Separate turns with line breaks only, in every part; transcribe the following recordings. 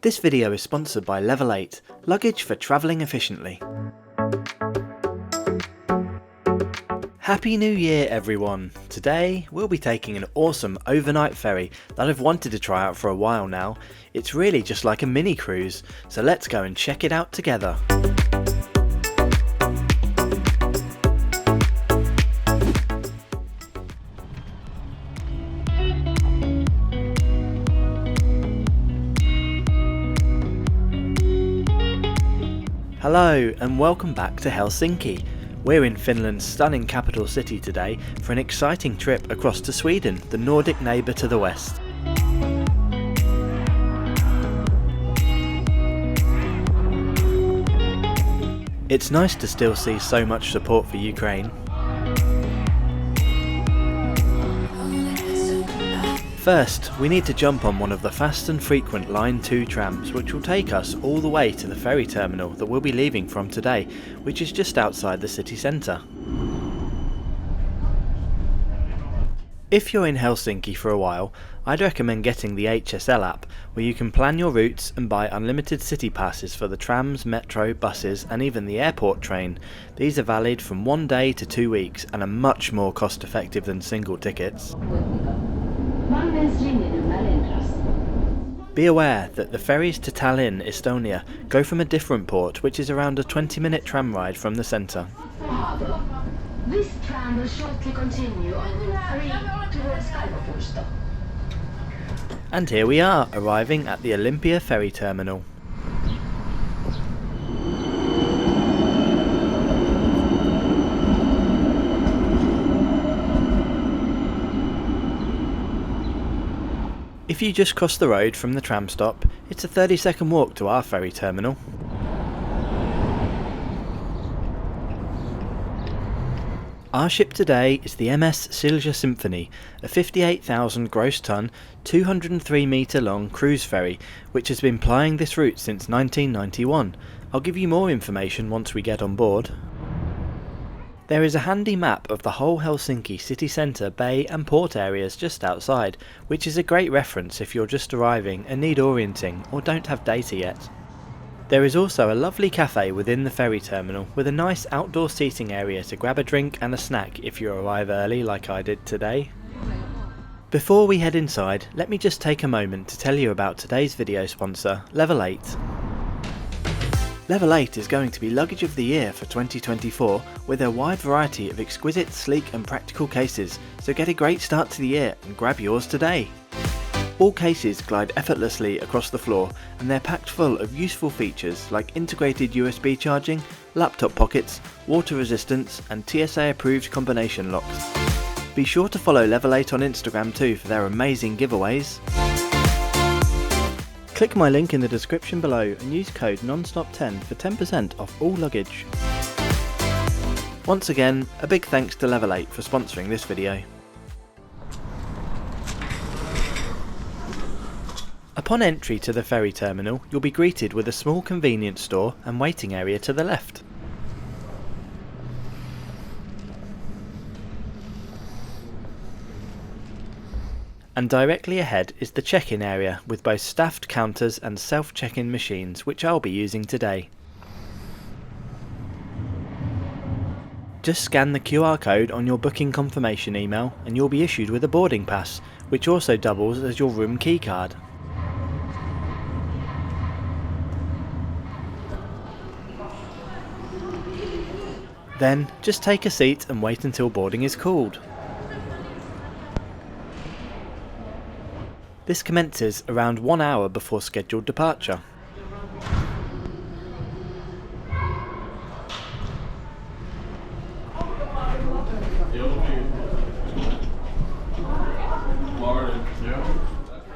This video is sponsored by Level 8, luggage for travelling efficiently. Happy New Year everyone! Today we'll be taking an awesome overnight ferry that I've wanted to try out for a while now. It's really just like a mini cruise, so let's go and check it out together. Hello and welcome back to Helsinki. We're in Finland's stunning capital city today for an exciting trip across to Sweden, the Nordic neighbour to the west. It's nice to still see so much support for Ukraine. First, we need to jump on one of the fast and frequent Line 2 trams, which will take us all the way to the ferry terminal that we'll be leaving from today, which is just outside the city centre. If you're in Helsinki for a while, I'd recommend getting the HSL app, where you can plan your routes and buy unlimited city passes for the trams, metro, buses and even the airport train. These are valid from 1 day to 2 weeks and are much more cost effective than single tickets. Be aware that the ferries to Tallinn, Estonia, go from a different port, which is around a 20-minute tram ride from the centre.
This tram will shortly continue on Route 3 towards Kaivopuisto.
And here we are, arriving at the Olympia ferry terminal. If you just cross the road from the tram stop, it's a 30-second walk to our ferry terminal. Our ship today is the MS Silja Symphony, a 58,000 gross ton, 203 metre long cruise ferry, which has been plying this route since 1991. I'll give you more information once we get on board. There is a handy map of the whole Helsinki city centre, bay and port areas just outside, which is a great reference if you're just arriving and need orienting or don't have data yet. There is also a lovely cafe within the ferry terminal with a nice outdoor seating area to grab a drink and a snack if you arrive early like I did today. Before we head inside, let me just take a moment to tell you about today's video sponsor, Level 8. Level 8 is going to be Luggage of the Year for 2024 with a wide variety of exquisite, sleek and practical cases, so get a great start to the year and grab yours today. All cases glide effortlessly across the floor and they're packed full of useful features like integrated USB charging, laptop pockets, water resistance and TSA approved combination locks. Be sure to follow Level 8 on Instagram too for their amazing giveaways. Click my link in the description below and use code Nonstop10 for 10% off all luggage. Once again, a big thanks to Level 8 for sponsoring this video. Upon entry to the ferry terminal, you'll be greeted with a small convenience store and waiting area to the left. And directly ahead is the check-in area with both staffed counters and self-check-in machines, which I'll be using today. Just scan the QR code on your booking confirmation email and you'll be issued with a boarding pass, which also doubles as your room key card. Then, just take a seat and wait until boarding is called. This commences around 1 hour before scheduled departure.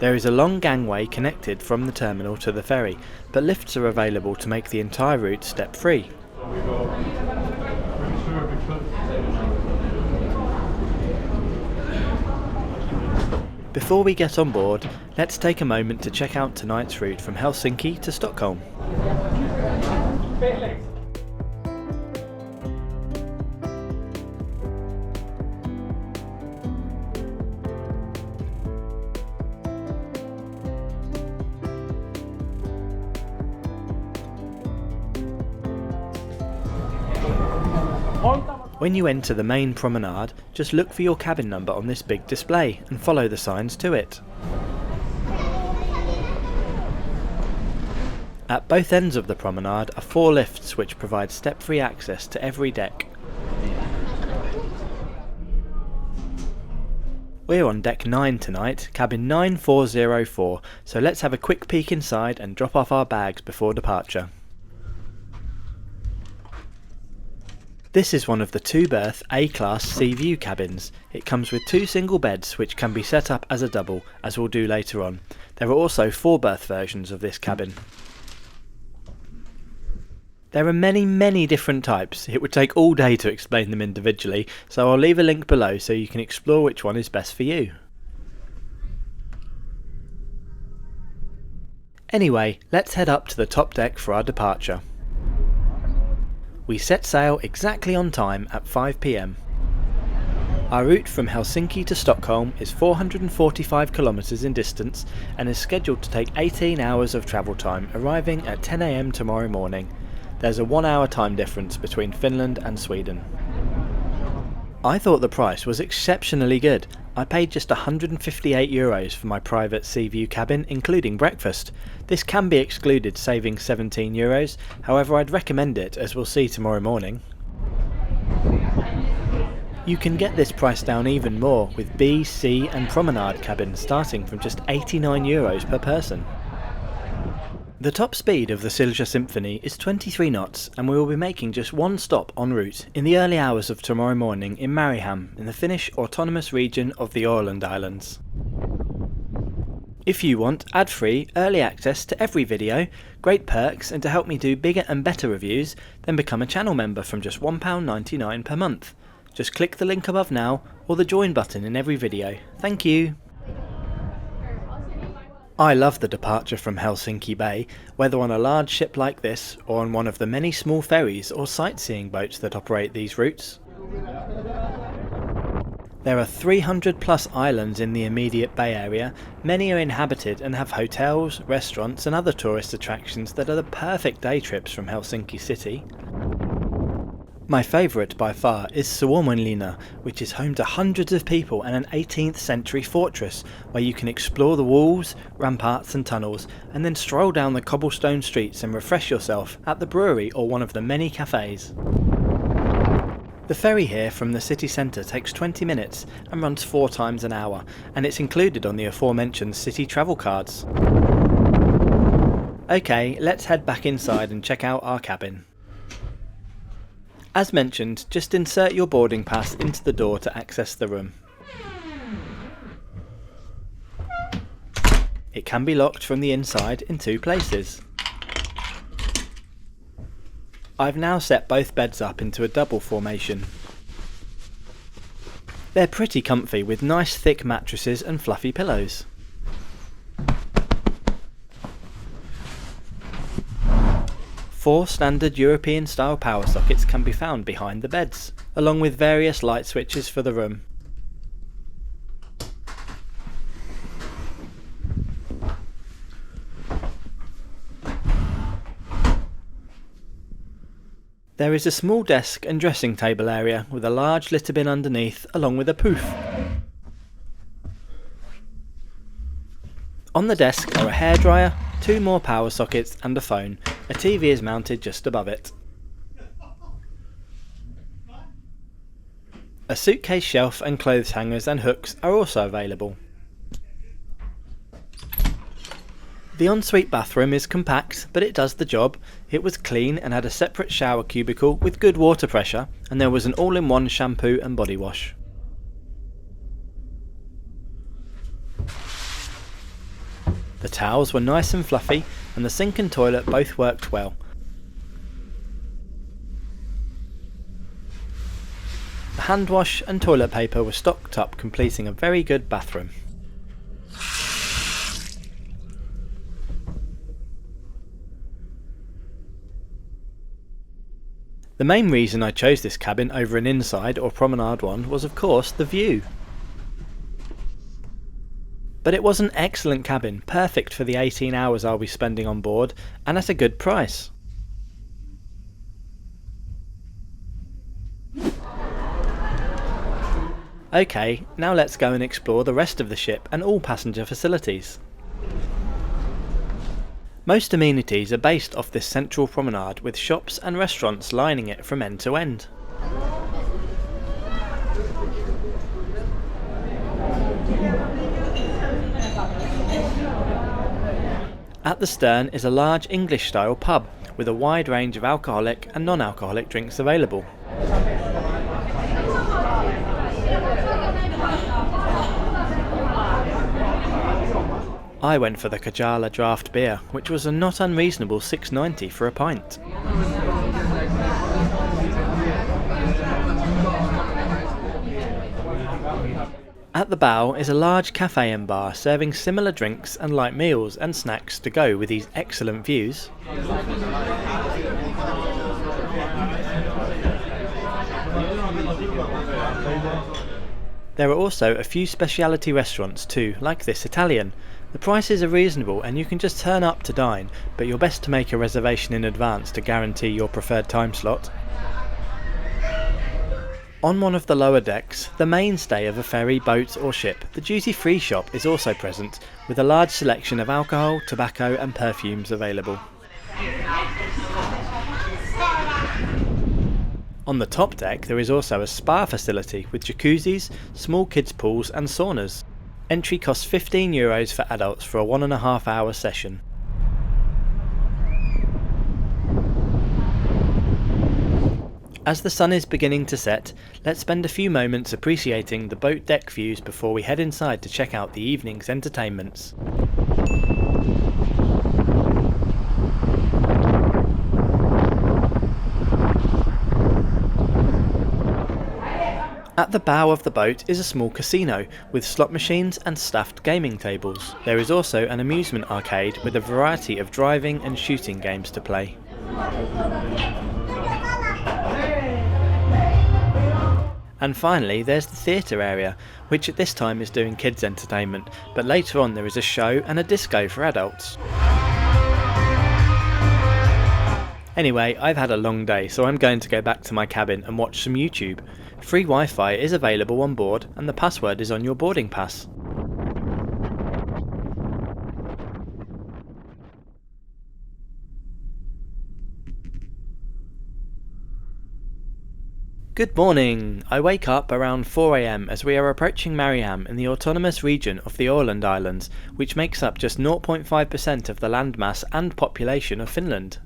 There is a long gangway connected from the terminal to the ferry, but lifts are available to make the entire route step-free. Before we get on board, let's take a moment to check out tonight's route from Helsinki to Stockholm. When you enter the main promenade, just look for your cabin number on this big display and follow the signs to it. At both ends of the promenade are 4 lifts which provide step-free access to every deck. We're on deck 9 tonight, cabin 9404, so let's have a quick peek inside and drop off our bags before departure. This is one of the 2-berth A-Class Sea View cabins. It comes with 2 single beds which can be set up as a double, as we'll do later on. There are also 4-berth versions of this cabin. There are many different types. It would take all day to explain them individually, so I'll leave a link below so you can explore which one is best for you. Anyway, let's head up to the top deck for our departure. We set sail exactly on time at 5 PM. Our route from Helsinki to Stockholm is 445 kilometers in distance and is scheduled to take 18 hours of travel time, arriving at 10 AM tomorrow morning. There's a 1-hour time difference between Finland and Sweden. I thought the price was exceptionally good. I paid just €158 for my private sea view cabin, including breakfast. This can be excluded, saving €17, however I'd recommend it, as we'll see tomorrow morning. You can get this price down even more with B, C and promenade cabins starting from just €89 per person. The top speed of the Silja Symphony is 23 knots and we will be making just one stop en route in the early hours of tomorrow morning in Mariehamn in the Finnish autonomous region of the Åland Islands. If you want ad-free early access to every video, great perks and to help me do bigger and better reviews, then become a channel member from just £1.99 per month. Just click the link above now or the join button in every video. Thank you! I love the departure from Helsinki Bay, whether on a large ship like this or on one of the many small ferries or sightseeing boats that operate these routes. There are 300 plus islands in the immediate bay area. Many are inhabited and have hotels, restaurants and other tourist attractions that are the perfect day trips from Helsinki city. My favourite by far is Suomenlinna, which is home to hundreds of people and an 18th century fortress where you can explore the walls, ramparts and tunnels and then stroll down the cobblestone streets and refresh yourself at the brewery or one of the many cafes. The ferry here from the city centre takes 20 minutes and runs 4 times an hour, and it's included on the aforementioned city travel cards. Okay, let's head back inside and check out our cabin. As mentioned, just insert your boarding pass into the door to access the room. It can be locked from the inside in 2 places. I've now set both beds up into a double formation. They're pretty comfy with nice thick mattresses and fluffy pillows. Four standard European style power sockets can be found behind the beds, along with various light switches for the room. There is a small desk and dressing table area with a large litter bin underneath along with a poof. On the desk are a hairdryer, 2 more power sockets and a phone. A TV is mounted just above it. A suitcase shelf and clothes hangers and hooks are also available. The ensuite bathroom is compact, but it does the job. It was clean and had a separate shower cubicle with good water pressure, and there was an all-in-one shampoo and body wash. The towels were nice and fluffy, and the sink and toilet both worked well. The hand wash and toilet paper were stocked up, completing a very good bathroom. The main reason I chose this cabin over an inside or promenade one was of course the view. But it was an excellent cabin, perfect for the 18 hours I'll be spending on board, and at a good price. Okay, now let's go and explore the rest of the ship and all passenger facilities. Most amenities are based off this central promenade with shops and restaurants lining it from end to end. At the stern is a large English-style pub with a wide range of alcoholic and non-alcoholic drinks available. I went for the Kajala draft beer, which was a not unreasonable $6.90 for a pint. At the bow is a large cafe and bar serving similar drinks and light meals and snacks to go with these excellent views. There are also a few specialty restaurants too, like this Italian. The prices are reasonable and you can just turn up to dine, but you're best to make a reservation in advance to guarantee your preferred time slot. On one of the lower decks, the mainstay of a ferry, boat or ship, the duty-free shop is also present, with a large selection of alcohol, tobacco and perfumes available. On the top deck there is also a spa facility with jacuzzis, small kids pools and saunas. Entry costs €15 for adults for a 1.5 hour session. As the sun is beginning to set, let's spend a few moments appreciating the boat deck views before we head inside to check out the evening's entertainments. At the bow of the boat is a small casino with slot machines and staffed gaming tables. There is also an amusement arcade with a variety of driving and shooting games to play. And finally there's the theatre area, which at this time is doing kids entertainment, but later on there is a show and a disco for adults. Anyway, I've had a long day, so I'm going to go back to my cabin and watch some YouTube. Free Wi-Fi is available on board and the password is on your boarding pass. Good morning! I wake up around 4 AM as we are approaching Mariam in the autonomous region of the Åland Islands, which makes up just 0.5% of the landmass and population of Finland.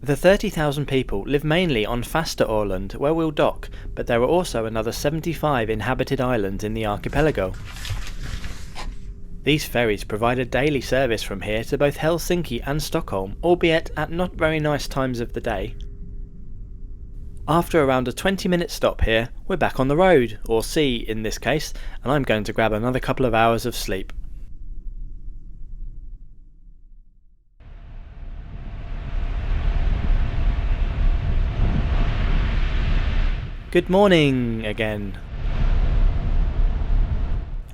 The 30,000 people live mainly on Faster Åland, where we'll dock, but there are also another 75 inhabited islands in the archipelago. These ferries provide a daily service from here to both Helsinki and Stockholm, albeit at not very nice times of the day. After around a 20-minute stop here, we're back on the road, or sea in this case, and I'm going to grab another couple of hours of sleep. Good morning again.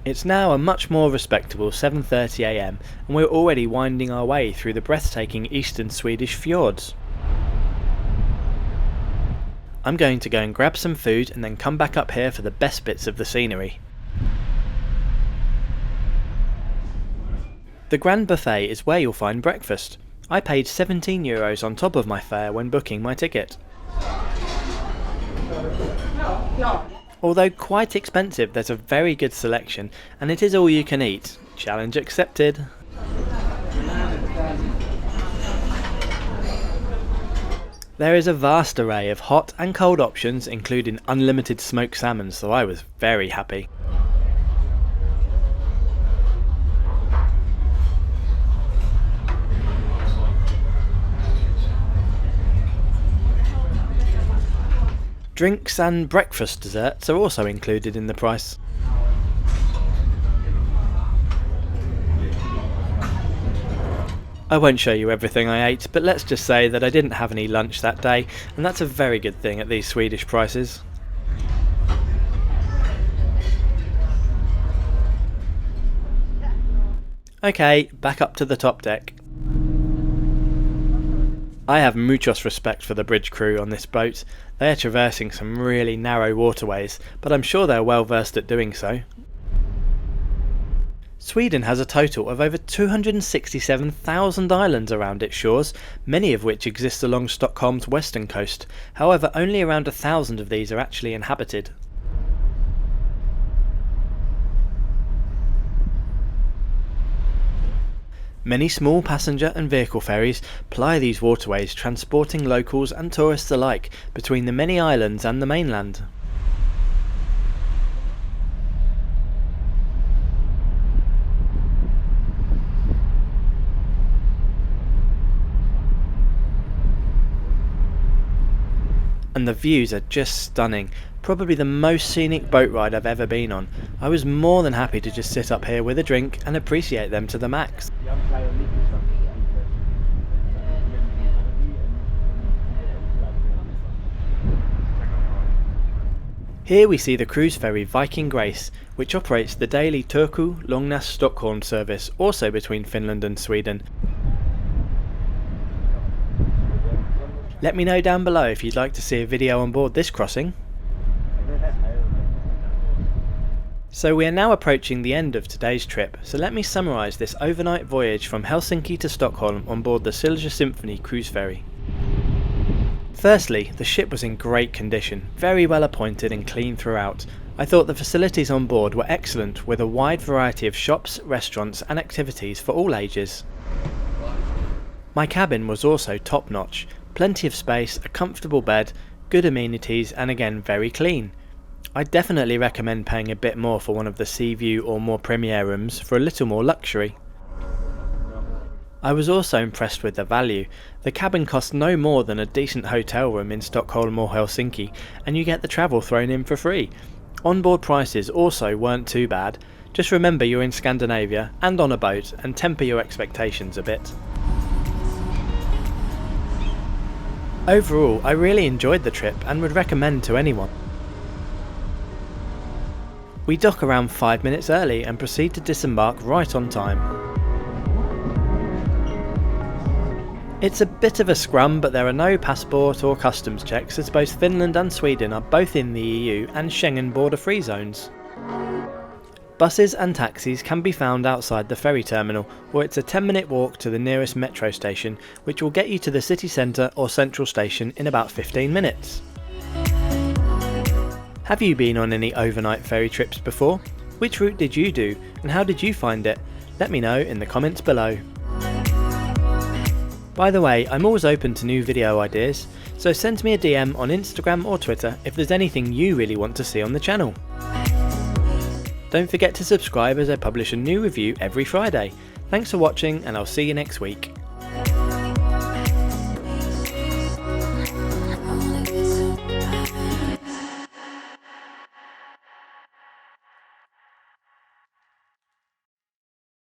It's now a much more respectable 7:30 AM and we're already winding our way through the breathtaking eastern Swedish fjords. I'm going to go and grab some food and then come back up here for the best bits of the scenery. The Grand Buffet is where you'll find breakfast. I paid €17 on top of my fare when booking my ticket. Although quite expensive, there's a very good selection and it is all you can eat. Challenge accepted. There is a vast array of hot and cold options, including unlimited smoked salmon, so I was very happy. Drinks and breakfast desserts are also included in the price. I won't show you everything I ate, but let's just say that I didn't have any lunch that day, and that's a very good thing at these Swedish prices. Okay, back up to the top deck. I have muchos respect for the bridge crew on this boat. They are traversing some really narrow waterways, but I'm sure they're well versed at doing so. Sweden has a total of over 267,000 islands around its shores, many of which exist along Stockholm's western coast. However, only around 1,000 of these are actually inhabited. Many small passenger and vehicle ferries ply these waterways, transporting locals and tourists alike between the many islands and the mainland. And the views are just stunning. Probably the most scenic boat ride I've ever been on. I was more than happy to just sit up here with a drink and appreciate them to the max. Here we see the cruise ferry Viking Grace, which operates the daily Turku, Långnäs, Stockholm service, also between Finland and Sweden. Let me know down below if you'd like to see a video on board this crossing. So we are now approaching the end of today's trip, so let me summarise this overnight voyage from Helsinki to Stockholm on board the Silja Symphony cruise ferry. Firstly, the ship was in great condition, very well appointed and clean throughout. I thought the facilities on board were excellent, with a wide variety of shops, restaurants and activities for all ages. My cabin was also top notch, plenty of space, a comfortable bed, good amenities and again very clean. I definitely recommend paying a bit more for one of the sea view or more premier rooms for a little more luxury. I was also impressed with the value. The cabin costs no more than a decent hotel room in Stockholm or Helsinki, and you get the travel thrown in for free. Onboard prices also weren't too bad. Just remember you're in Scandinavia and on a boat, and temper your expectations a bit. Overall, I really enjoyed the trip and would recommend to anyone. We dock around 5 minutes early and proceed to disembark right on time. It's a bit of a scrum, but there are no passport or customs checks, as both Finland and Sweden are both in the EU and Schengen border-free zones. Buses and taxis can be found outside the ferry terminal, or it's a 10-minute walk to the nearest metro station, which will get you to the city centre or central station in about 15 minutes. Have you been on any overnight ferry trips before? Which route did you do, and how did you find it? Let me know in the comments below. By the way, I'm always open to new video ideas, so send me a DM on Instagram or Twitter if there's anything you really want to see on the channel. Don't forget to subscribe as I publish a new review every Friday. Thanks for watching and I'll see you next week.